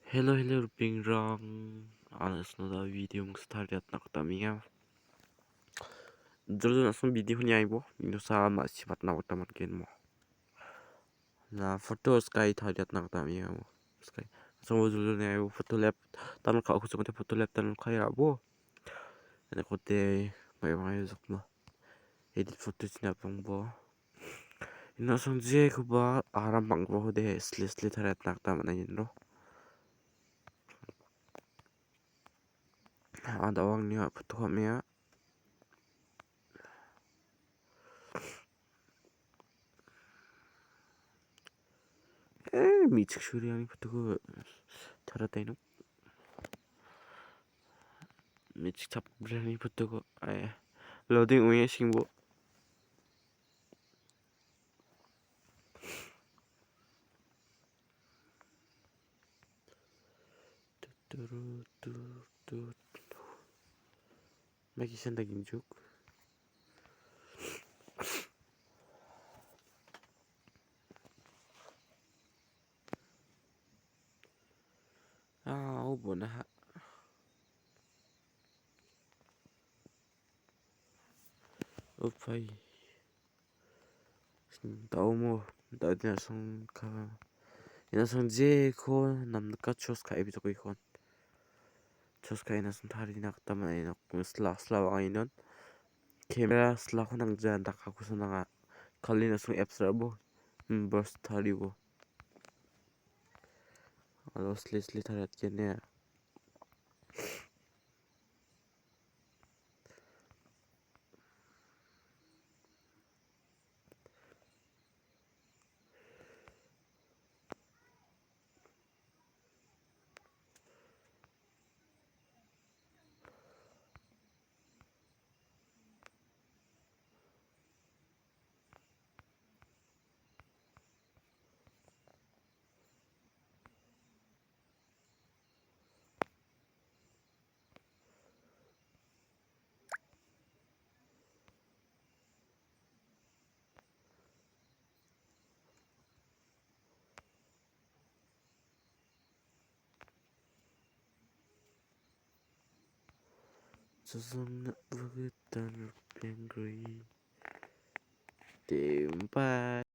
Hello, Pingrang. Anasını da videomu start etmek tamam. Dulu langsung video niya ibo. Ino sa masipat na utaman kin mo. Na photo sky target na tamam mo. Sky. So dulu niya ibo photo lab. Tanong ka ako sa photo lab tanong kaya bo. Ano ko te may mga yusok mo. Edit photo sinapang bo. Ino sang je ko ba aram bang bo de sli tarat na taman na yun no. Ada awang niya photo kami ya. 미측 슈리앙이 붙고 잘했다이노 미측 잡브레니 붙고 아예 로딩 우에 싱보 뚜루뚜뚜 매기 산다 김죽 아 오보나 오파이 너무 나디나성 가 이나성 제코 남가 초스카 에비도고 이건 초스카 이나성 다리 나갔다만 아니나 슬라 와이넌 카메라 슬라 혼앙자 나가고서 나가 걸리나성 앱스라보 버스 타리고 슬리 타리앗 겠네 Sesungguhnya begitu angry. Tempat